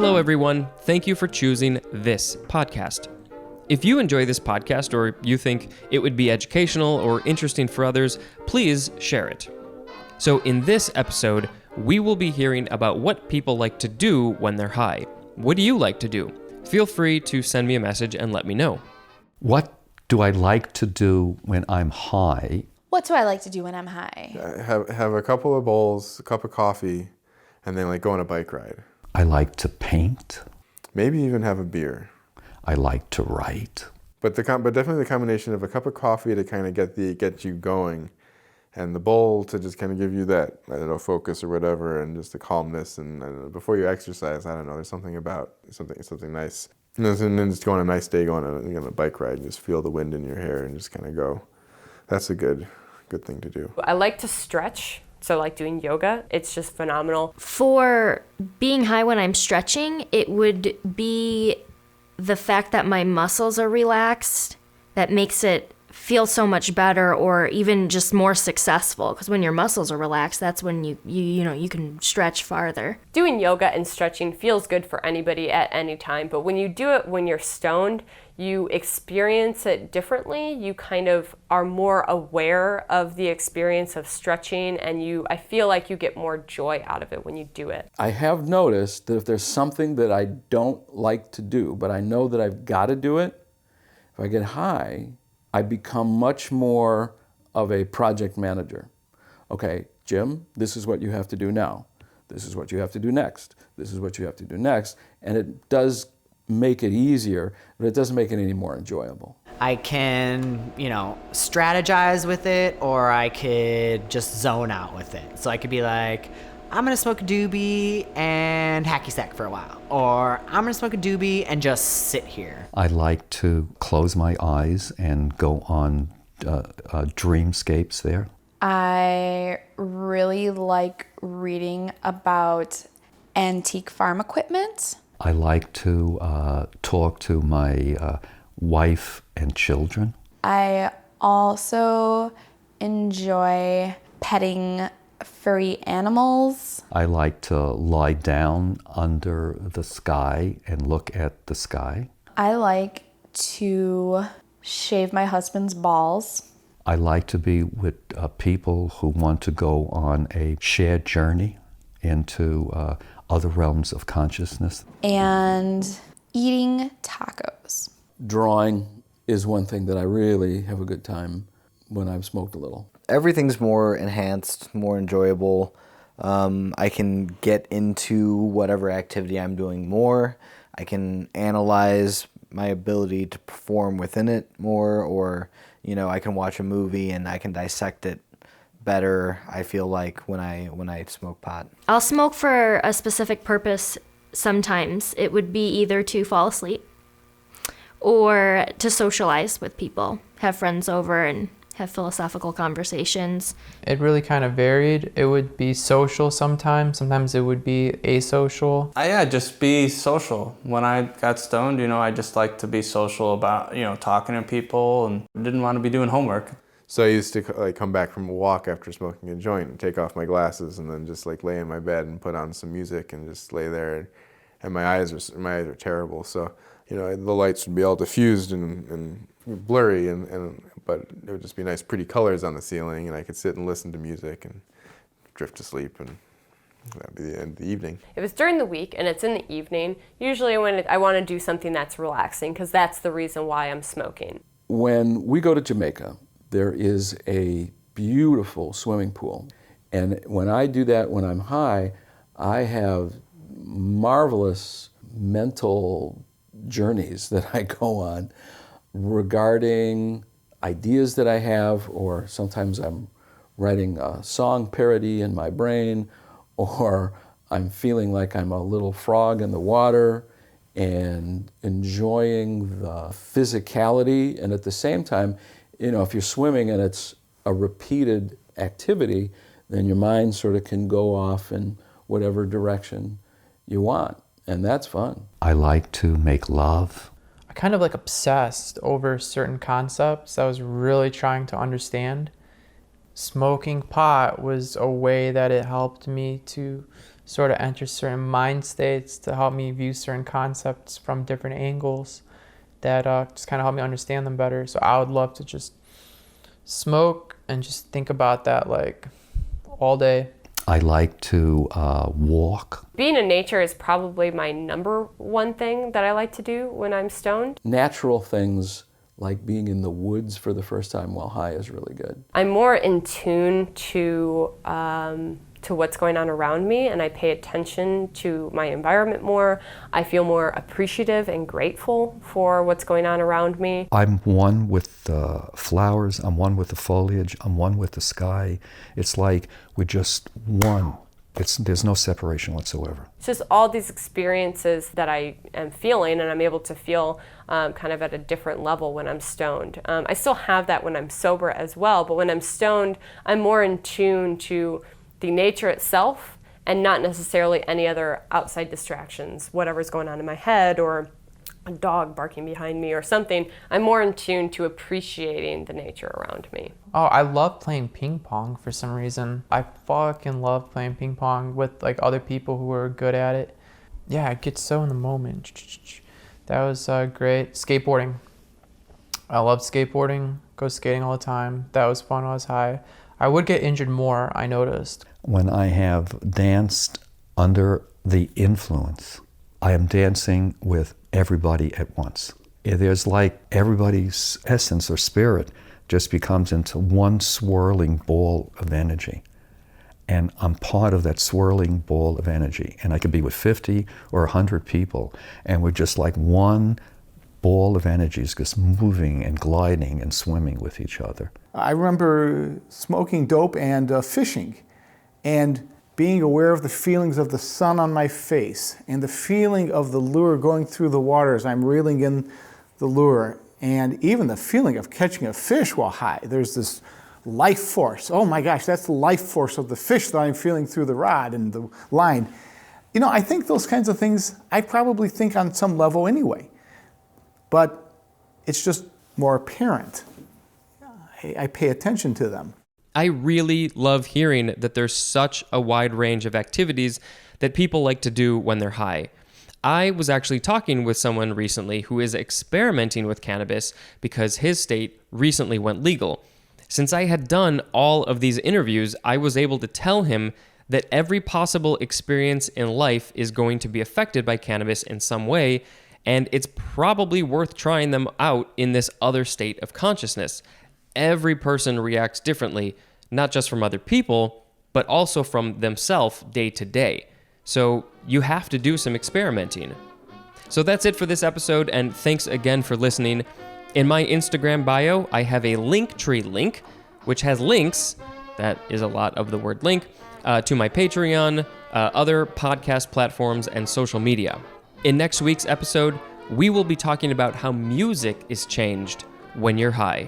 Hello, everyone. Thank you for choosing this podcast. If you enjoy this podcast or you think it would be educational or interesting for others, please share it. So in this episode, we will be hearing about what people like to do when they're high. What do you like to do? Feel free to send me a message and let me know. What do I like to do when I'm high? What do I like to do when I'm high? Have a couple of bowls, a cup of coffee, and then go on a bike ride. I like to paint. Maybe even have a beer. I like to write. But definitely the combination of a cup of coffee to kind of get you going, and the bowl to just kind of give you that, focus or whatever, and just the calmness. And before you exercise, there's something about something nice. And then just go on a nice day, go on a bike ride, and just feel the wind in your hair and just kind of go. That's a good thing to do. I like to stretch. So like doing yoga, it's just phenomenal. For being high when I'm stretching, it would be the fact that my muscles are relaxed that makes it feel so much better, or even just more successful. Because when your muscles are relaxed, that's when you can stretch farther. Doing yoga and stretching feels good for anybody at any time, but when you do it when you're stoned, you experience it differently. You kind of are more aware of the experience of stretching, and I feel like you get more joy out of it when you do it. I have noticed that if there's something that I don't like to do, but I know that I've got to do it, if I get high, I become much more of a project manager. Okay, Jim, this is what you have to do now. This is what you have to do next. This is what you have to do next. And it does make it easier, but it doesn't make it any more enjoyable. I can, strategize with it, or I could just zone out with it. So I could be like, I'm gonna smoke a doobie and hacky sack for a while, or I'm gonna smoke a doobie and just sit here. I like to close my eyes and go on Dreamscapes there. I really like reading about antique farm equipment. I like to talk to my wife and children. I also enjoy petting furry animals. I like to lie down under the sky and look at the sky. I like to shave my husband's balls. I like to be with people who want to go on a shared journey into other realms of consciousness. And eating tacos. Drawing is one thing that I really have a good time when I've smoked a little. Everything's more enhanced, more enjoyable. I can get into whatever activity I'm doing more. I can analyze my ability to perform within it more, or, I can watch a movie and I can dissect it better, I feel like, when I smoke pot. I'll smoke for a specific purpose sometimes. It would be either to fall asleep or to socialize with people, have friends over and have philosophical conversations. It really kind of varied. It would be social sometimes it would be asocial. Just be social. When I got stoned, I just like to be social about, talking to people, and didn't want to be doing homework. So I used to come back from a walk after smoking a joint and take off my glasses and then just lay in my bed and put on some music and just lay there. And my eyes are terrible. So, the lights would be all diffused and blurry, but it would just be nice, pretty colors on the ceiling, and I could sit and listen to music and drift to sleep, and that'd be the end of the evening. If it's during the week and it's in the evening, usually when I want to do something that's relaxing, because that's the reason why I'm smoking. When we go to Jamaica, there is a beautiful swimming pool. And when I do that when I'm high, I have marvelous mental journeys that I go on regarding ideas that I have, or sometimes I'm writing a song parody in my brain, or I'm feeling like I'm a little frog in the water and enjoying the physicality. And at the same time, if you're swimming and it's a repeated activity, then your mind sort of can go off in whatever direction you want. And that's fun. I like to make love. I kind of obsessed over certain concepts I was really trying to understand. Smoking pot was a way that it helped me to sort of enter certain mind states to help me view certain concepts from different angles that just kind of help me understand them better. So I would love to just smoke and just think about that like all day. I like to walk. Being in nature is probably my number one thing that I like to do when I'm stoned. Natural things like being in the woods for the first time while high is really good. I'm more in tune to what's going on around me, and I pay attention to my environment more. I feel more appreciative and grateful for what's going on around me. I'm one with the flowers, I'm one with the foliage, I'm one with the sky. It's like we're just one. There's no separation whatsoever. It's just all these experiences that I am feeling, and I'm able to feel kind of at a different level when I'm stoned. I still have that when I'm sober as well, but when I'm stoned, I'm more in tune to the nature itself and not necessarily any other outside distractions, whatever's going on in my head or a dog barking behind me or something. I'm more in tune to appreciating the nature around me. Oh, I love playing ping pong for some reason. I fucking love playing ping pong with like other people who are good at it. Yeah, I get so in the moment. That was great. Skateboarding. I love skateboarding. Go skating all the time. That was fun when I was high. I would get injured more, I noticed. When I have danced under the influence, I am dancing with everybody at once. There's like everybody's essence or spirit just becomes into one swirling ball of energy. And I'm part of that swirling ball of energy. And I could be with 50 or 100 people, and we're just like one ball of energy is just moving and gliding and swimming with each other. I remember smoking dope and fishing and being aware of the feelings of the sun on my face and the feeling of the lure going through the water as I'm reeling in the lure, and even the feeling of catching a fish while high. There's this life force. Oh my gosh, that's the life force of the fish that I'm feeling through the rod and the line. You know, I think those kinds of things I probably think on some level anyway, but it's just more apparent. I pay attention to them. I really love hearing that there's such a wide range of activities that people like to do when they're high. I was actually talking with someone recently who is experimenting with cannabis because his state recently went legal. Since I had done all of these interviews, I was able to tell him that every possible experience in life is going to be affected by cannabis in some way, and it's probably worth trying them out in this other state of consciousness. Every person reacts differently, not just from other people, but also from themselves day to day. So you have to do some experimenting. So that's it for this episode, and thanks again for listening. In my Instagram bio, I have a Linktree link, which has links, that is a lot of the word link, to my Patreon, other podcast platforms, and social media. In next week's episode, we will be talking about how music is changed when you're high.